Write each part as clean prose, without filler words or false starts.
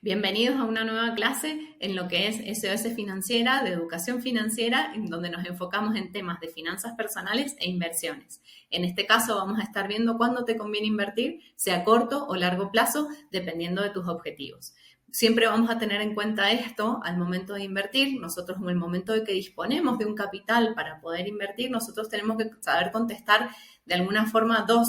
Bienvenidos a una nueva clase en lo que es SOS Financiera, de educación financiera, en donde nos enfocamos en temas de finanzas personales e inversiones. En este caso vamos a estar viendo cuándo te conviene invertir, sea corto o largo plazo, dependiendo de tus objetivos. Siempre vamos a tener en cuenta esto al momento de invertir. Nosotros, en el momento de que disponemos de un capital para poder invertir, nosotros tenemos que saber contestar de alguna forma dos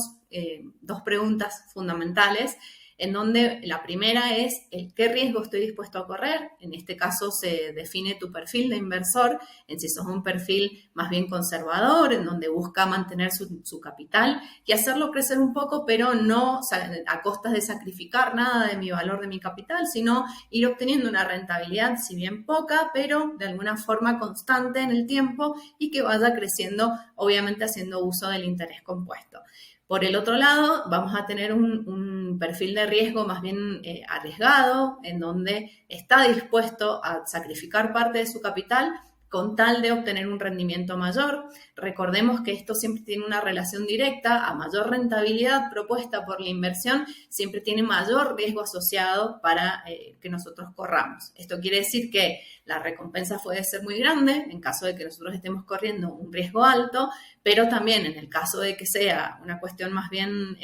preguntas fundamentales, en donde la primera es qué riesgo estoy dispuesto a correr. En este caso se define tu perfil de inversor, en si sos un perfil más bien conservador, en donde busca mantener su capital y hacerlo crecer un poco, pero no a costas de sacrificar nada de mi valor de mi capital, sino ir obteniendo una rentabilidad, si bien poca, pero de alguna forma constante en el tiempo y que vaya creciendo, obviamente haciendo uso del interés compuesto. Por el otro lado, vamos a tener un perfil de riesgo más bien arriesgado, en donde está dispuesto a sacrificar parte de su capital con tal de obtener un rendimiento mayor. Recordemos que esto siempre tiene una relación directa. A mayor rentabilidad propuesta por la inversión, siempre tiene mayor riesgo asociado para que nosotros corramos. Esto quiere decir que la recompensa puede ser muy grande en caso de que nosotros estemos corriendo un riesgo alto, pero también en el caso de que sea una cuestión más bien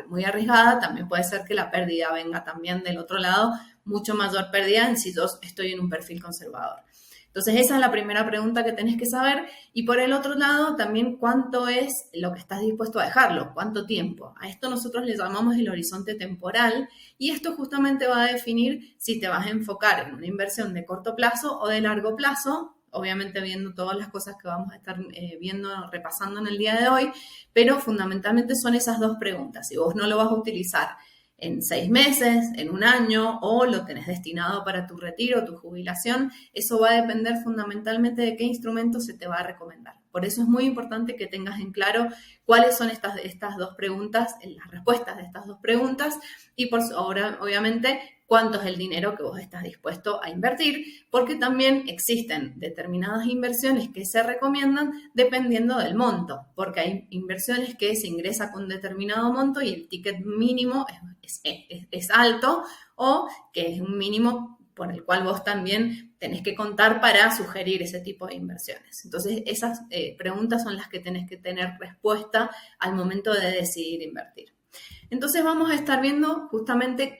muy arriesgada, también puede ser que la pérdida venga también del otro lado, mucho mayor pérdida en si yo estoy en un perfil conservador. Entonces, esa es la primera pregunta que tenés que saber. Y por el otro lado, también cuánto es lo que estás dispuesto a dejarlo, cuánto tiempo. A esto nosotros le llamamos el horizonte temporal y esto justamente va a definir si te vas a enfocar en una inversión de corto plazo o de largo plazo, obviamente viendo todas las cosas que vamos a estar repasando en el día de hoy, pero fundamentalmente son esas dos preguntas. Si vos no lo vas a utilizar en 6 meses, en un año, o lo tenés destinado para tu retiro, tu jubilación, eso va a depender fundamentalmente de qué instrumento se te va a recomendar. Por eso es muy importante que tengas en claro cuáles son estas dos preguntas, las respuestas de estas dos preguntas, y por ahora, obviamente, cuánto es el dinero que vos estás dispuesto a invertir, porque también existen determinadas inversiones que se recomiendan dependiendo del monto, porque hay inversiones que se ingresa con determinado monto y el ticket mínimo es alto, o que es un mínimo por el cual vos también tenés que contar para sugerir ese tipo de inversiones. Entonces, esas preguntas son las que tenés que tener respuesta al momento de decidir invertir. Entonces vamos a estar viendo justamente,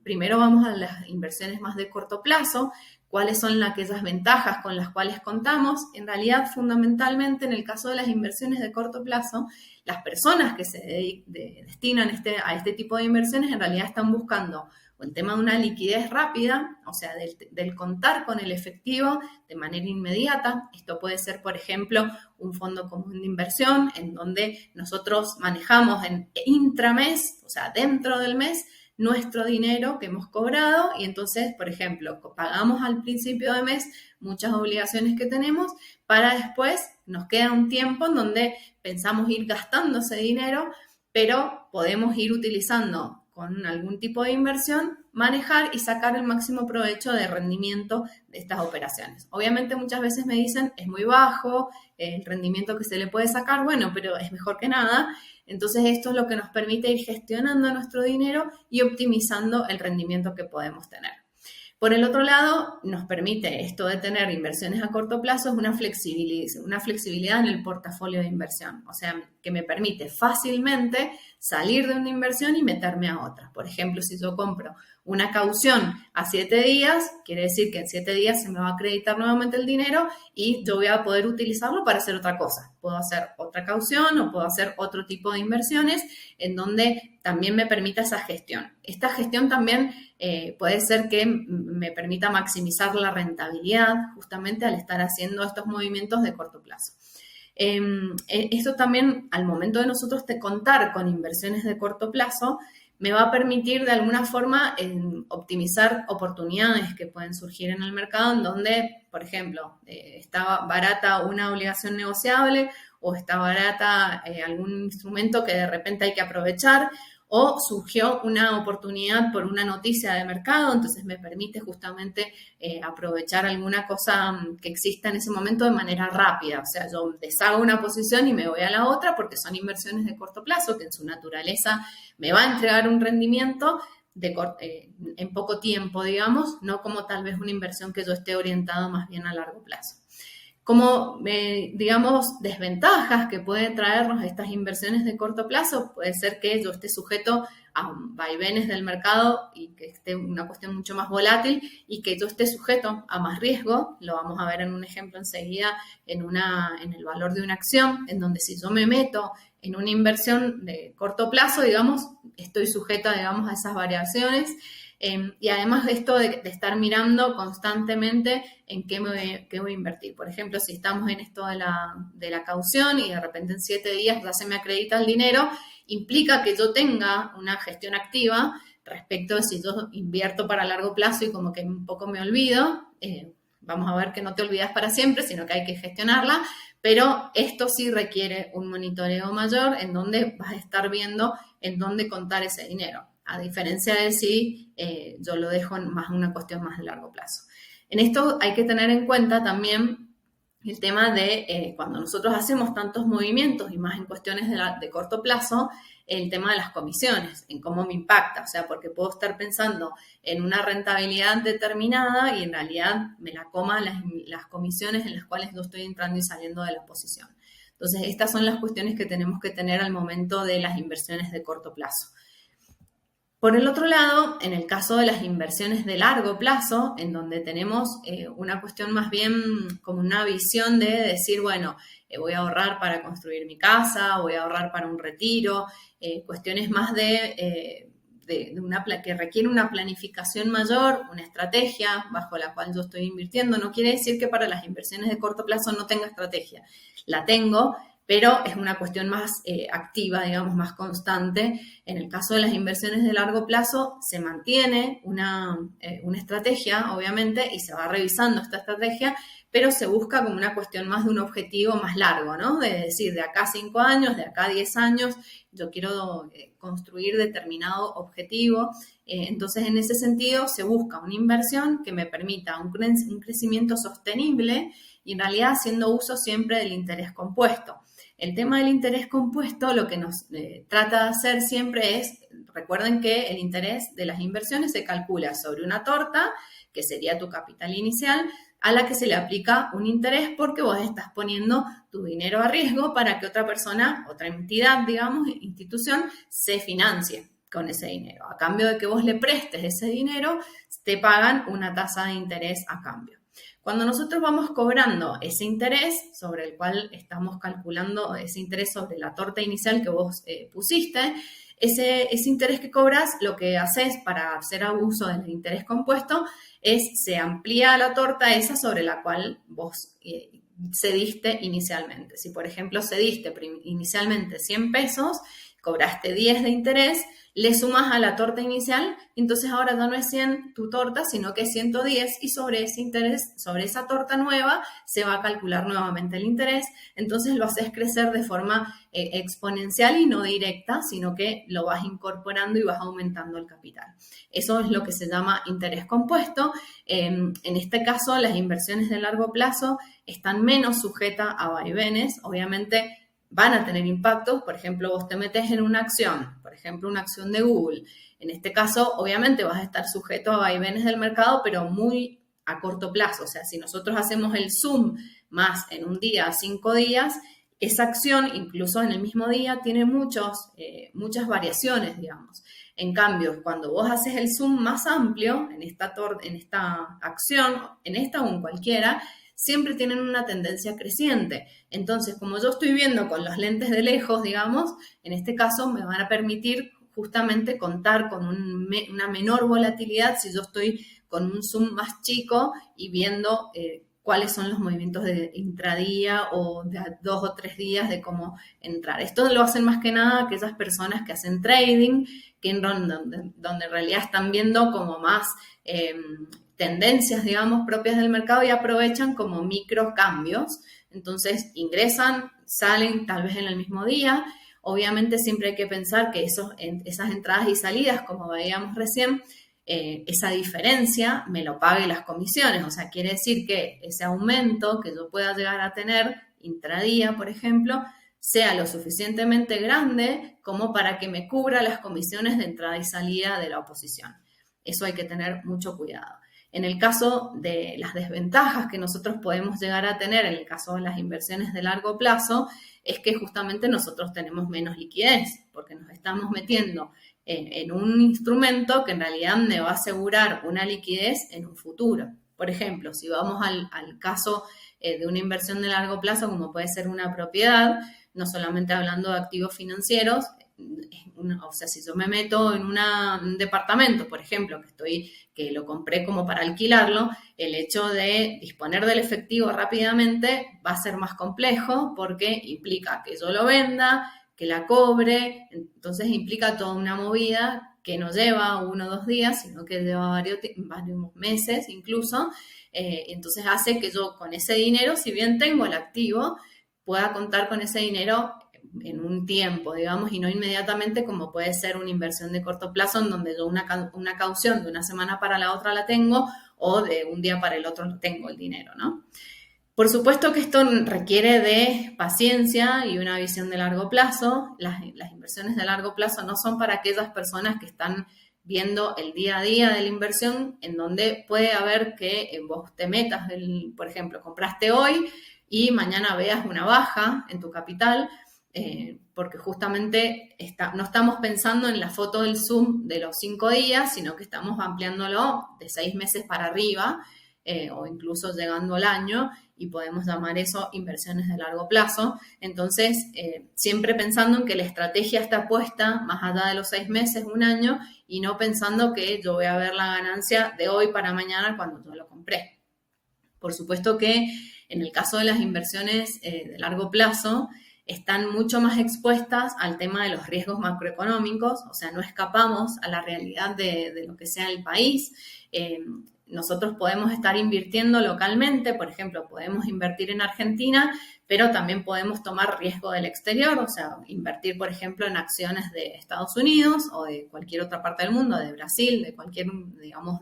primero vamos a las inversiones más de corto plazo, cuáles son aquellas ventajas con las cuales contamos. En realidad, fundamentalmente, en el caso de las inversiones de corto plazo, las personas que se destinan a este tipo de inversiones en realidad están buscando el tema de una liquidez rápida, o sea, del contar con el efectivo de manera inmediata. Esto puede ser, por ejemplo, un fondo común de inversión en donde nosotros manejamos en intramés, o sea, dentro del mes, nuestro dinero que hemos cobrado y entonces, por ejemplo, pagamos al principio de mes muchas obligaciones que tenemos para después nos queda un tiempo en donde pensamos ir gastando ese dinero, pero podemos ir utilizando con algún tipo de inversión, manejar y sacar el máximo provecho de rendimiento de estas operaciones. Obviamente muchas veces me dicen, es muy bajo el rendimiento que se le puede sacar, bueno, pero es mejor que nada. Entonces esto es lo que nos permite ir gestionando nuestro dinero y optimizando el rendimiento que podemos tener. Por el otro lado, nos permite esto de tener inversiones a corto plazo, es una flexibilidad en el portafolio de inversión, o sea, que me permite fácilmente salir de una inversión y meterme a otra. Por ejemplo, si yo compro una caución a 7 días, quiere decir que en 7 días se me va a acreditar nuevamente el dinero y yo voy a poder utilizarlo para hacer otra cosa. Puedo hacer otra caución o puedo hacer otro tipo de inversiones en donde también me permita esa gestión. Esta gestión también puede ser que me permita maximizar la rentabilidad justamente al estar haciendo estos movimientos de corto plazo. Esto también, al momento de nosotros contar con inversiones de corto plazo, me va a permitir de alguna forma optimizar oportunidades que pueden surgir en el mercado en donde, por ejemplo, está barata una obligación negociable o está barata algún instrumento que de repente hay que aprovechar, o surgió una oportunidad por una noticia de mercado, entonces me permite justamente aprovechar alguna cosa que exista en ese momento de manera rápida. O sea, yo deshago una posición y me voy a la otra porque son inversiones de corto plazo que en su naturaleza me va a entregar un rendimiento en poco tiempo, digamos, no como tal vez una inversión que yo esté orientado más bien a largo plazo. Como, digamos, desventajas que pueden traernos estas inversiones de corto plazo, puede ser que yo esté sujeto a vaivenes del mercado y que esté una cuestión mucho más volátil y que yo esté sujeto a más riesgo. Lo vamos a ver en un ejemplo enseguida en el valor de una acción, en donde si yo me meto en una inversión de corto plazo, digamos, estoy sujeta, digamos, a esas variaciones. Y además esto de estar mirando constantemente en qué voy a invertir. Por ejemplo, si estamos en esto de la caución y de repente en 7 días ya se me acredita el dinero, implica que yo tenga una gestión activa respecto de si yo invierto para largo plazo y como que un poco me olvido. Vamos a ver que no te olvidas para siempre, sino que hay que gestionarla, pero esto sí requiere un monitoreo mayor en donde vas a estar viendo en dónde contar ese dinero, a diferencia de si yo lo dejo en una cuestión más de largo plazo. En esto hay que tener en cuenta también el tema de cuando nosotros hacemos tantos movimientos y más en cuestiones de corto plazo, el tema de las comisiones, en cómo me impacta, o sea, porque puedo estar pensando en una rentabilidad determinada y en realidad me la coman las comisiones en las cuales yo estoy entrando y saliendo de la posición. Entonces, estas son las cuestiones que tenemos que tener al momento de las inversiones de corto plazo. Por el otro lado, en el caso de las inversiones de largo plazo, en donde tenemos una cuestión más bien como una visión de decir, bueno, voy a ahorrar para construir mi casa, voy a ahorrar para un retiro, cuestiones más que requiere una planificación mayor, una estrategia bajo la cual yo estoy invirtiendo. No quiere decir que para las inversiones de corto plazo no tenga estrategia. La tengo, pero es una cuestión más activa, digamos, más constante. En el caso de las inversiones de largo plazo, se mantiene una estrategia, obviamente, y se va revisando esta estrategia, pero se busca como una cuestión más de un objetivo más largo, ¿no? De decir, de acá 5 años, de acá 10 años, yo quiero construir determinado objetivo. Entonces, en ese sentido, se busca una inversión que me permita un crecimiento sostenible y en realidad haciendo uso siempre del interés compuesto. El tema del interés compuesto lo que nos trata de hacer siempre es, recuerden que el interés de las inversiones se calcula sobre una torta, que sería tu capital inicial, a la que se le aplica un interés porque vos estás poniendo tu dinero a riesgo para que otra persona, otra entidad, digamos, institución, se financie con ese dinero. A cambio de que vos le prestes ese dinero, te pagan una tasa de interés a cambio. Cuando nosotros vamos cobrando ese interés sobre el cual estamos calculando ese interés sobre la torta inicial que vos pusiste, ese interés que cobras, lo que haces para hacer abuso del interés compuesto es se amplía la torta esa sobre la cual vos cediste inicialmente. Si, por ejemplo, cediste inicialmente 100 pesos, cobraste 10 de interés, le sumas a la torta inicial, entonces ahora ya no es 100 tu torta, sino que es 110 y sobre ese interés, sobre esa torta nueva, se va a calcular nuevamente el interés. Entonces lo haces crecer de forma exponencial y no directa, sino que lo vas incorporando y vas aumentando el capital. Eso es lo que se llama interés compuesto. En este caso, las inversiones de largo plazo están menos sujetas a vaivenes, obviamente. Van a tener impactos, por ejemplo, vos te metes en una acción, por ejemplo, una acción de Google. En este caso, obviamente, vas a estar sujeto a vaivenes del mercado, pero muy a corto plazo. O sea, si nosotros hacemos el zoom más en un día, 5 días, esa acción, incluso en el mismo día, tiene muchas variaciones, digamos. En cambio, cuando vos haces el zoom más amplio en esta acción, en esta o en cualquiera, siempre tienen una tendencia creciente. Entonces, como yo estoy viendo con los lentes de lejos, digamos, en este caso me van a permitir justamente contar con una menor volatilidad si yo estoy con un zoom más chico y viendo cuáles son los movimientos de intradía o de 2 o 3 días de cómo entrar. Esto lo hacen más que nada aquellas personas que hacen trading, donde en realidad están viendo como más tendencias, digamos, propias del mercado y aprovechan como micro cambios. Entonces ingresan, salen tal vez en el mismo día. Obviamente siempre hay que pensar que esas entradas y salidas, como veíamos recién, esa diferencia me lo pague las comisiones. O sea, quiere decir que ese aumento que yo pueda llegar a tener intradía, por ejemplo, sea lo suficientemente grande como para que me cubra las comisiones de entrada y salida de la oposición. Eso hay que tener mucho cuidado. En el caso de las desventajas que nosotros podemos llegar a tener en el caso de las inversiones de largo plazo, es que justamente nosotros tenemos menos liquidez, porque nos estamos metiendo en un instrumento que en realidad me va a asegurar una liquidez en un futuro. Por ejemplo, si vamos al caso de una inversión de largo plazo, como puede ser una propiedad, no solamente hablando de activos financieros, o sea, si yo me meto en un departamento, por ejemplo, que lo compré como para alquilarlo, el hecho de disponer del efectivo rápidamente va a ser más complejo porque implica que yo lo venda, que la cobre, entonces implica toda una movida que no lleva 1 o 2 días, sino que lleva varios meses incluso. Entonces hace que yo con ese dinero, si bien tengo el activo, pueda contar con ese dinero en un tiempo, digamos, y no inmediatamente como puede ser una inversión de corto plazo en donde yo una caución de una semana para la otra la tengo o de un día para el otro no tengo el dinero, ¿no? Por supuesto que esto requiere de paciencia y una visión de largo plazo. Las inversiones de largo plazo no son para aquellas personas que están viendo el día a día de la inversión, en donde puede haber que vos te metas, por ejemplo, compraste hoy y mañana veas una baja en tu capital, porque justamente no estamos pensando en la foto del Zoom de los 5 días, sino que estamos ampliándolo de 6 meses para arriba, o incluso llegando al año, y podemos llamar eso inversiones de largo plazo. Entonces, siempre pensando en que la estrategia está puesta más allá de los 6 meses, 1 año, y no pensando que yo voy a ver la ganancia de hoy para mañana cuando yo lo compré. Por supuesto que en el caso de las inversiones de largo plazo, están mucho más expuestas al tema de los riesgos macroeconómicos, o sea, no escapamos a la realidad de lo que sea el país. Nosotros podemos estar invirtiendo localmente, por ejemplo, podemos invertir en Argentina, pero también podemos tomar riesgo del exterior, o sea, invertir, por ejemplo, en acciones de Estados Unidos o de cualquier otra parte del mundo, de Brasil, de cualquier, digamos,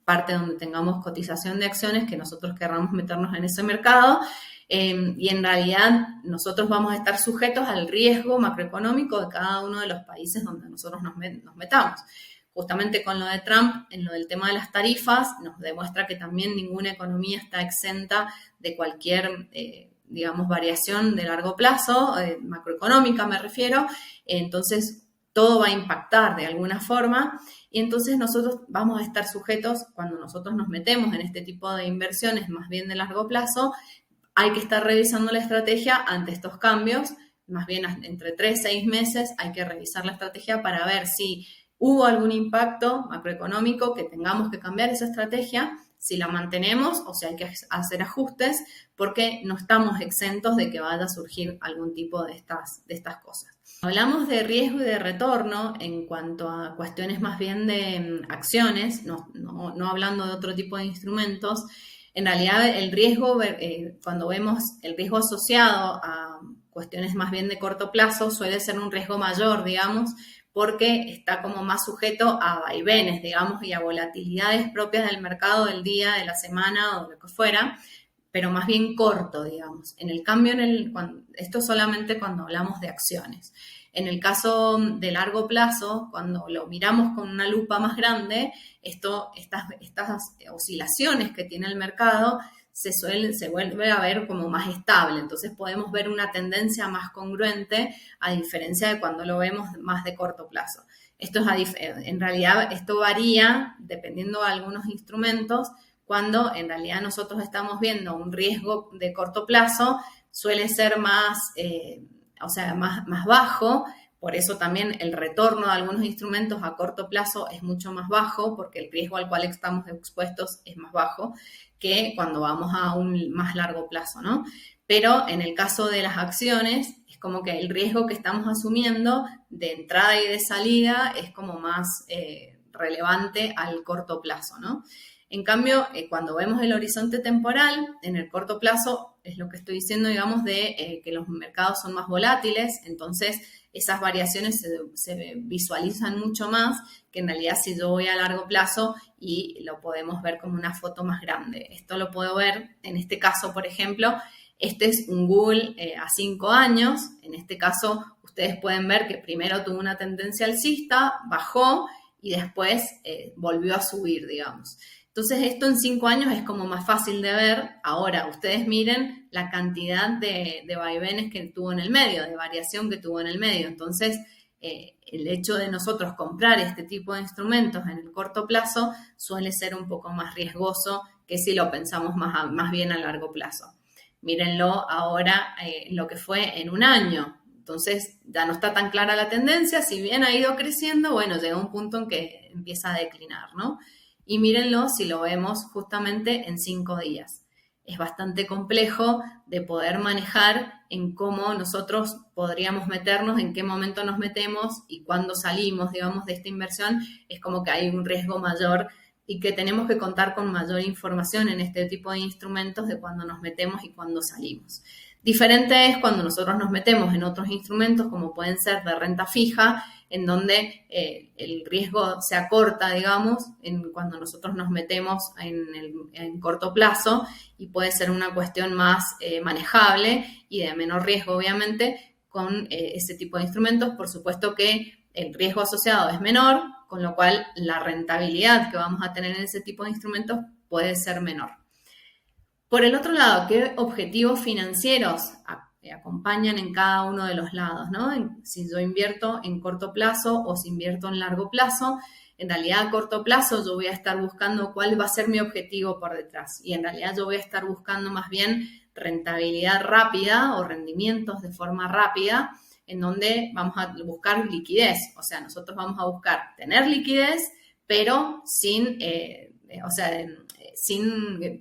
parte donde tengamos cotización de acciones que nosotros querramos meternos en ese mercado. Y en realidad nosotros vamos a estar sujetos al riesgo macroeconómico de cada uno de los países donde nosotros nos metamos. Justamente con lo de Trump, en lo del tema de las tarifas, nos demuestra que también ninguna economía está exenta de cualquier, digamos, variación de largo plazo, macroeconómica me refiero. Entonces, todo va a impactar de alguna forma y entonces nosotros vamos a estar sujetos, cuando nosotros nos metemos en este tipo de inversiones más bien de largo plazo, hay que estar revisando la estrategia ante estos cambios, más bien entre 3 y 6 meses hay que revisar la estrategia para ver si hubo algún impacto macroeconómico que tengamos que cambiar esa estrategia, si la mantenemos o si hay que hacer ajustes, porque no estamos exentos de que vaya a surgir algún tipo de estas cosas. Hablamos de riesgo y de retorno en cuanto a cuestiones más bien de acciones, no hablando de otro tipo de instrumentos. En realidad, el riesgo, cuando vemos el riesgo asociado a cuestiones más bien de corto plazo, suele ser un riesgo mayor, digamos, porque está como más sujeto a vaivenes, digamos, y a volatilidades propias del mercado del día, de la semana o de lo que fuera, pero más bien corto, digamos. En el cambio, esto solamente cuando hablamos de acciones. En el caso de largo plazo, cuando lo miramos con una lupa más grande, estas oscilaciones que tiene el mercado se vuelve a ver como más estable. Entonces podemos ver una tendencia más congruente a diferencia de cuando lo vemos más de corto plazo. En realidad esto varía dependiendo de algunos instrumentos. Cuando en realidad nosotros estamos viendo un riesgo de corto plazo, suele ser más bajo. Por eso también el retorno de algunos instrumentos a corto plazo es mucho más bajo, porque el riesgo al cual estamos expuestos es más bajo que cuando vamos a un más largo plazo, ¿no? Pero en el caso de las acciones, es como que el riesgo que estamos asumiendo de entrada y de salida es como más relevante al corto plazo, ¿no? En cambio, cuando vemos el horizonte temporal, en el corto plazo, es lo que estoy diciendo, digamos, de que los mercados son más volátiles, entonces esas variaciones se visualizan mucho más que en realidad si yo voy a largo plazo y lo podemos ver como una foto más grande. Esto lo puedo ver, en este caso, por ejemplo, Este es un Google a 5 años. En este caso, ustedes pueden ver que primero tuvo una tendencia alcista, bajó y después volvió a subir, digamos. Entonces, esto en 5 años es como más fácil de ver. Ahora, ustedes miren la cantidad de vaivenes que tuvo en el medio, de variación que tuvo en el medio. Entonces, el hecho de nosotros comprar este tipo de instrumentos en el corto plazo suele ser un poco más riesgoso que si lo pensamos más bien a largo plazo. Mírenlo ahora lo que fue en un año. Entonces, ya no está tan clara la tendencia. Si bien ha ido creciendo, bueno, llega un punto en que empieza a declinar, ¿no? Y mírenlo si lo vemos justamente en 5 días. Es bastante complejo de poder manejar en cómo nosotros podríamos meternos, en qué momento nos metemos y cuándo salimos, digamos, de esta inversión. Es como que hay un riesgo mayor y que tenemos que contar con mayor información en este tipo de instrumentos de cuándo nos metemos y cuándo salimos. Diferente es cuando nosotros nos metemos en otros instrumentos, como pueden ser de renta fija, en donde el riesgo se acorta, digamos, cuando nosotros nos metemos en corto plazo, y puede ser una cuestión más manejable y de menor riesgo, obviamente, con ese tipo de instrumentos. Por supuesto que el riesgo asociado es menor, con lo cual la rentabilidad que vamos a tener en ese tipo de instrumentos puede ser menor. Por el otro lado, ¿qué objetivos financieros acompañan en cada uno de los lados, ¿no? Si yo invierto en corto plazo o si invierto en largo plazo, en realidad a corto plazo yo voy a estar buscando cuál va a ser mi objetivo por detrás, y en realidad yo voy a estar buscando más bien rentabilidad rápida o rendimientos de forma rápida, en donde vamos a buscar liquidez. O sea, nosotros vamos a buscar tener liquidez, pero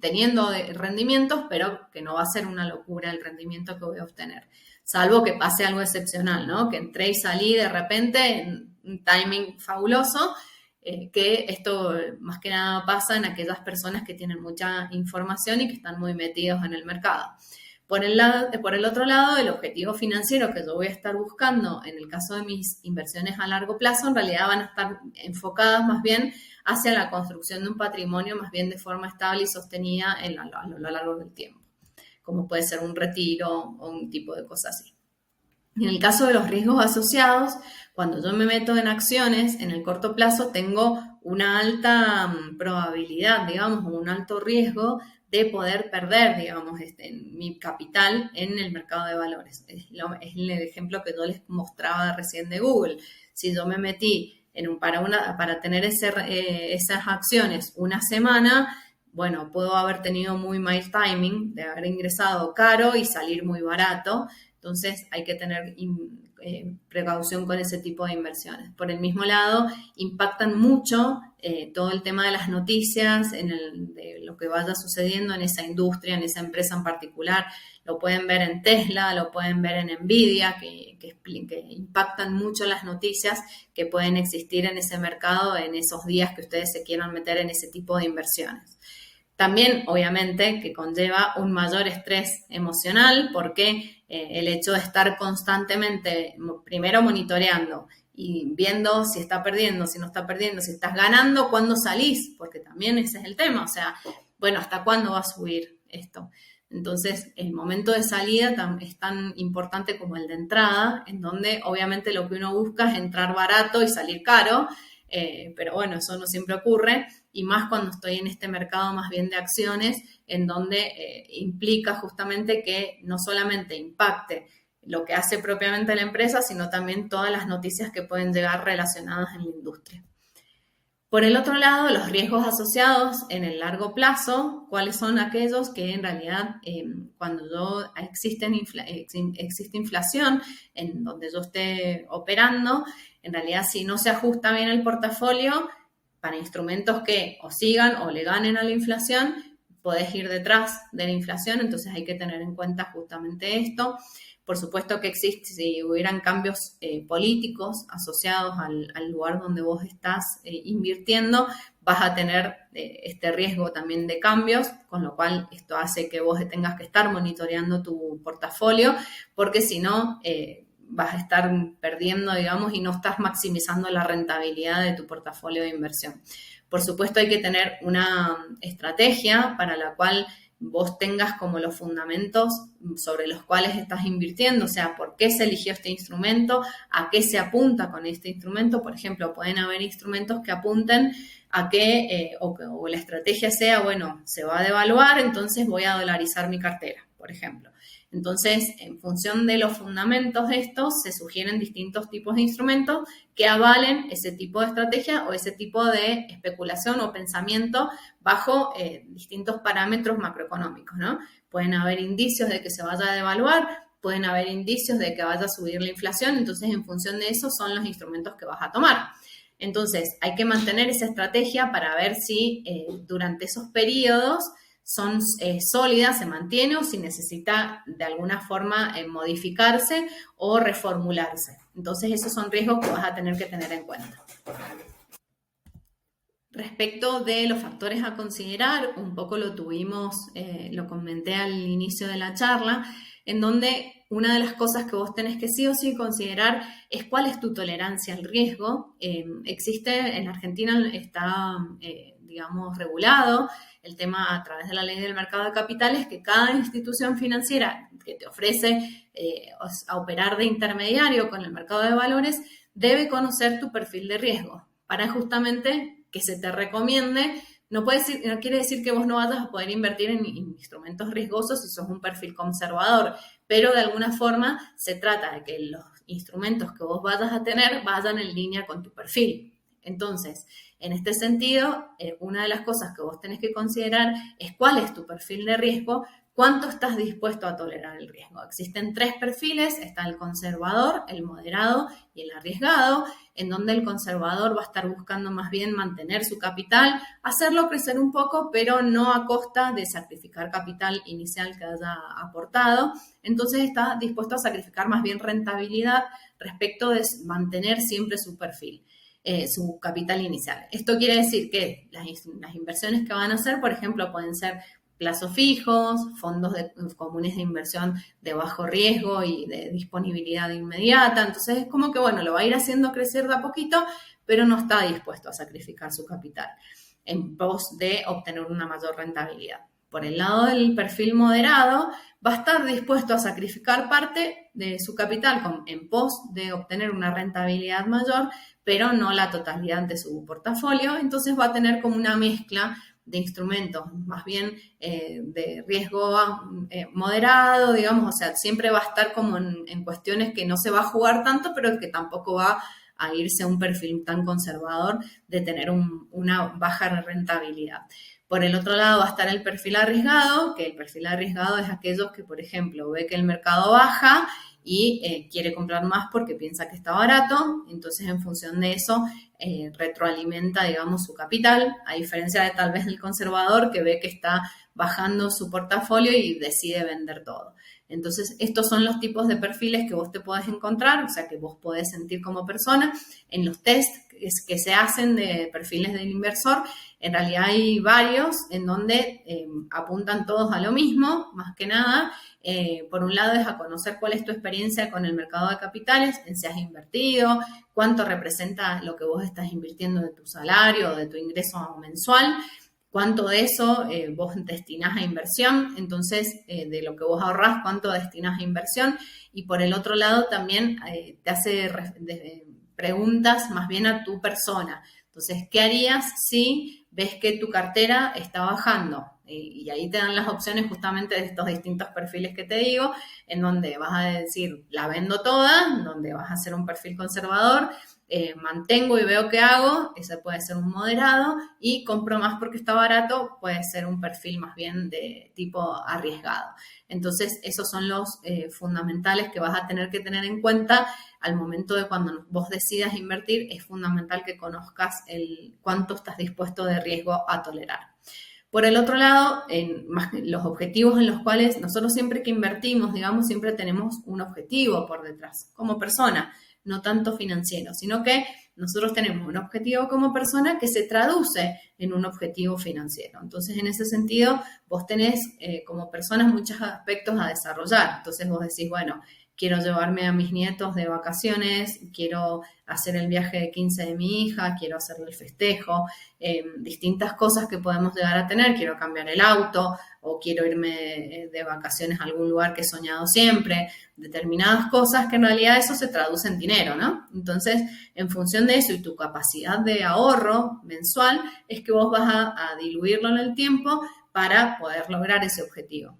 teniendo rendimientos, pero que no va a ser una locura el rendimiento que voy a obtener. Salvo que pase algo excepcional, ¿no? Que entré y salí de repente en un timing fabuloso, que esto más que nada pasa en aquellas personas que tienen mucha información y que están muy metidos en el mercado. Por el otro lado, el objetivo financiero que yo voy a estar buscando en el caso de mis inversiones a largo plazo, en realidad van a estar enfocadas más bien hacia la construcción de un patrimonio más bien de forma estable y sostenida a lo largo del tiempo, como puede ser un retiro o un tipo de cosas así. En el caso de los riesgos asociados, cuando yo me meto en acciones en el corto plazo, tengo una alta probabilidad, digamos, o un alto riesgo de poder perder, digamos, mi capital en el mercado de valores. Es el ejemplo que yo les mostraba recién de Google. Si yo me metí para tener esas acciones una semana, bueno, puedo haber tenido muy mal timing de haber ingresado caro y salir muy barato. Entonces hay que tener precaución con ese tipo de inversiones. Por el mismo lado, impactan mucho todo el tema de las noticias, de lo que vaya sucediendo en esa industria, en esa empresa en particular. Lo pueden ver en Tesla, lo pueden ver en Nvidia, que impactan mucho las noticias que pueden existir en ese mercado en esos días que ustedes se quieran meter en ese tipo de inversiones. También, obviamente, que conlleva un mayor estrés emocional, porque el hecho de estar constantemente, primero monitoreando y viendo si está perdiendo, si no está perdiendo, si estás ganando, cuándo salís, porque también ese es el tema. O sea, bueno, ¿hasta cuándo va a subir esto? Entonces, el momento de salida es tan importante como el de entrada, en donde obviamente lo que uno busca es entrar barato y salir caro, pero bueno, eso no siempre ocurre, y más cuando estoy en este mercado más bien de acciones, en donde implica justamente que no solamente impacte lo que hace propiamente la empresa, sino también todas las noticias que pueden llegar relacionadas en la industria. Por el otro lado, los riesgos asociados en el largo plazo, ¿cuáles son aquellos que en realidad cuando existe inflación en donde yo esté operando, en realidad si no se ajusta bien el portafolio para instrumentos que o sigan o le ganen a la inflación, podés ir detrás de la inflación, entonces hay que tener en cuenta justamente esto. Por supuesto que existe, si hubieran cambios políticos asociados al lugar donde vos estás invirtiendo, vas a tener este riesgo también de cambios, con lo cual esto hace que vos tengas que estar monitoreando tu portafolio, porque si no, vas a estar perdiendo, digamos, y no estás maximizando la rentabilidad de tu portafolio de inversión. Por supuesto, hay que tener una estrategia para la cual vos tengas como los fundamentos sobre los cuales estás invirtiendo, o sea, por qué se eligió este instrumento, a qué se apunta con este instrumento. Por ejemplo, pueden haber instrumentos que apunten a que, o la estrategia sea, bueno, se va a devaluar, entonces voy a dolarizar mi cartera, por ejemplo. Entonces, en función de los fundamentos estos, se sugieren distintos tipos de instrumentos que avalen ese tipo de estrategia o ese tipo de especulación o pensamiento bajo distintos parámetros macroeconómicos, ¿no? Pueden haber indicios de que se vaya a devaluar, pueden haber indicios de que vaya a subir la inflación, entonces en función de eso son los instrumentos que vas a tomar. Entonces, hay que mantener esa estrategia para ver si durante esos periodos son sólidas, se mantiene o si necesita de alguna forma modificarse o reformularse. Entonces, esos son riesgos que vas a tener que tener en cuenta. Respecto de los factores a considerar, un poco lo comenté al inicio de la charla, en donde una de las cosas que vos tenés que sí o sí considerar es cuál es tu tolerancia al riesgo. Existe, en Argentina está, digamos, regulado el tema a través de la ley del mercado de capitales, que cada institución financiera que te ofrece a operar de intermediario con el mercado de valores debe conocer tu perfil de riesgo para justamente que se te recomiende. No quiere decir que vos no vayas a poder invertir en instrumentos riesgosos si sos un perfil conservador, pero de alguna forma se trata de que los instrumentos que vos vayas a tener vayan en línea con tu perfil. Entonces, en este sentido, una de las cosas que vos tenés que considerar es cuál es tu perfil de riesgo, cuánto estás dispuesto a tolerar el riesgo. Existen 3 perfiles, está el conservador, el moderado y el arriesgado, en donde el conservador va a estar buscando más bien mantener su capital, hacerlo crecer un poco, pero no a costa de sacrificar capital inicial que haya aportado. Entonces está dispuesto a sacrificar más bien rentabilidad respecto de mantener siempre su perfil. Su capital inicial. Esto quiere decir que las inversiones que van a hacer, por ejemplo, pueden ser plazos fijos, fondos comunes de inversión de bajo riesgo y de disponibilidad inmediata. Entonces es como que, bueno, lo va a ir haciendo crecer de a poquito, pero no está dispuesto a sacrificar su capital en pos de obtener una mayor rentabilidad. Por el lado del perfil moderado, va a estar dispuesto a sacrificar parte de su capital en pos de obtener una rentabilidad mayor, pero no la totalidad de su portafolio. Entonces va a tener como una mezcla de instrumentos, más bien de riesgo moderado, digamos, o sea, siempre va a estar como en cuestiones que no se va a jugar tanto, pero que tampoco va a irse a un perfil tan conservador de tener una baja rentabilidad. Por el otro lado va a estar el perfil arriesgado, que el perfil arriesgado es aquellos que, por ejemplo, ve que el mercado baja y quiere comprar más porque piensa que está barato, entonces en función de eso retroalimenta, digamos, su capital, a diferencia de tal vez el conservador que ve que está bajando su portafolio y decide vender todo. Entonces, estos son los tipos de perfiles que vos te podés encontrar, o sea, que vos podés sentir como persona. En los test que se hacen de perfiles del inversor, en realidad hay varios en donde apuntan todos a lo mismo, más que nada. Por un lado es a conocer cuál es tu experiencia con el mercado de capitales, en si has invertido, cuánto representa lo que vos estás invirtiendo de tu salario o de tu ingreso mensual, cuánto de eso vos destinás a inversión, entonces de lo que vos ahorrás, cuánto destinás a inversión. Y por el otro lado también te hace preguntas más bien a tu persona. Entonces, ¿qué harías si ves que tu cartera está bajando? Y ahí te dan las opciones justamente de estos distintos perfiles que te digo, en donde vas a decir, la vendo toda, donde vas a hacer un perfil conservador, mantengo y veo qué hago, ese puede ser un moderado, y compro más porque está barato, puede ser un perfil más bien de tipo arriesgado. Entonces, esos son los fundamentales que vas a tener que tener en cuenta al momento de cuando vos decidas invertir. Es fundamental que conozcas cuánto estás dispuesto de riesgo a tolerar. Por el otro lado, los objetivos en los cuales nosotros siempre que invertimos, digamos, siempre tenemos un objetivo por detrás, como persona, no tanto financiero, sino que nosotros tenemos un objetivo como persona que se traduce en un objetivo financiero. Entonces, en ese sentido, vos tenés como persona muchos aspectos a desarrollar. Entonces, vos decís, bueno, quiero llevarme a mis nietos de vacaciones, quiero hacer el viaje de 15 de mi hija, quiero hacerle el festejo, distintas cosas que podemos llegar a tener, quiero cambiar el auto o quiero irme de vacaciones a algún lugar que he soñado siempre, determinadas cosas que en realidad eso se traduce en dinero, ¿no? Entonces, en función de eso y tu capacidad de ahorro mensual, es que vos vas a diluirlo en el tiempo para poder lograr ese objetivo.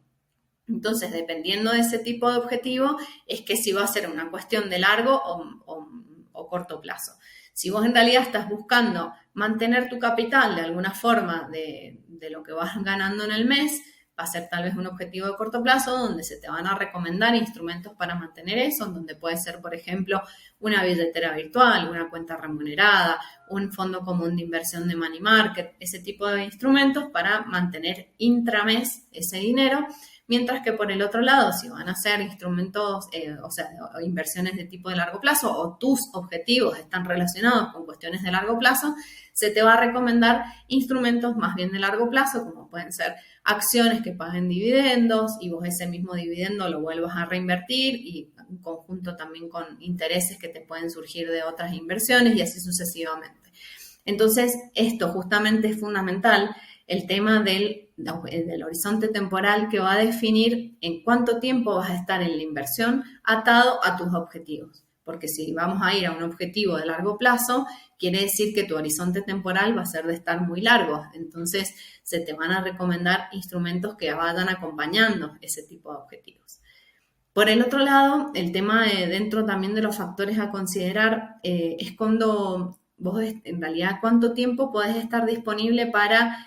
Entonces, dependiendo de ese tipo de objetivo, es que si va a ser una cuestión de largo o corto plazo. Si vos en realidad estás buscando mantener tu capital de alguna forma de lo que vas ganando en el mes, va a ser tal vez un objetivo de corto plazo donde se te van a recomendar instrumentos para mantener eso, donde puede ser, por ejemplo, una billetera virtual, una cuenta remunerada, un fondo común de inversión de money market, ese tipo de instrumentos para mantener intrames ese dinero. Mientras que por el otro lado, si van a ser instrumentos, o inversiones de tipo de largo plazo o tus objetivos están relacionados con cuestiones de largo plazo, se te va a recomendar instrumentos más bien de largo plazo, como pueden ser acciones que paguen dividendos y vos ese mismo dividendo lo vuelvas a reinvertir y en conjunto también con intereses que te pueden surgir de otras inversiones y así sucesivamente. Entonces, esto justamente es fundamental, el tema del horizonte temporal que va a definir en cuánto tiempo vas a estar en la inversión atado a tus objetivos. Porque si vamos a ir a un objetivo de largo plazo, quiere decir que tu horizonte temporal va a ser de estar muy largo. Entonces, se te van a recomendar instrumentos que vayan acompañando ese tipo de objetivos. Por el otro lado, el tema dentro también de los factores a considerar es cuando vos, en realidad, cuánto tiempo podés estar disponible para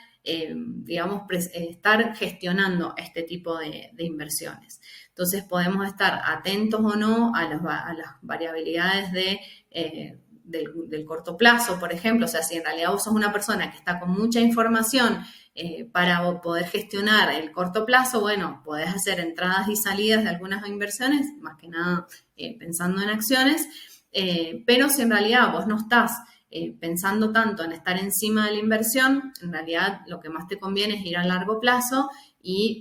estar gestionando este tipo de inversiones. Entonces podemos estar atentos o no a las variabilidades del corto plazo, por ejemplo. O sea, si en realidad vos sos una persona que está con mucha información para poder gestionar el corto plazo, bueno, podés hacer entradas y salidas de algunas inversiones, más que nada pensando en acciones, pero si en realidad vos no estás pensando tanto en estar encima de la inversión, en realidad lo que más te conviene es ir a largo plazo y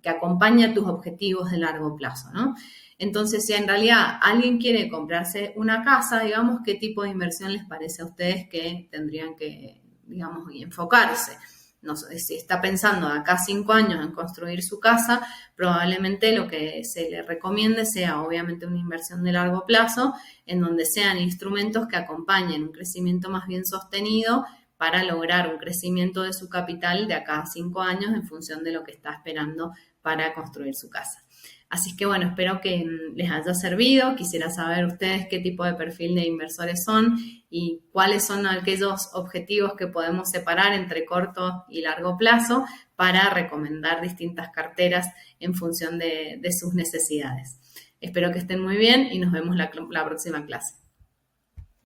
que acompañe a tus objetivos de largo plazo, ¿no? Entonces, si en realidad alguien quiere comprarse una casa, digamos, ¿qué tipo de inversión les parece a ustedes que tendrían que, digamos, enfocarse? No sé, si está pensando de acá a 5 años en construir su casa, probablemente lo que se le recomiende sea obviamente una inversión de largo plazo, en donde sean instrumentos que acompañen un crecimiento más bien sostenido para lograr un crecimiento de su capital de acá a 5 años en función de lo que está esperando para construir su casa. Así que bueno, espero que les haya servido. Quisiera saber ustedes qué tipo de perfil de inversores son y cuáles son aquellos objetivos que podemos separar entre corto y largo plazo para recomendar distintas carteras en función de sus necesidades. Espero que estén muy bien y nos vemos la próxima clase.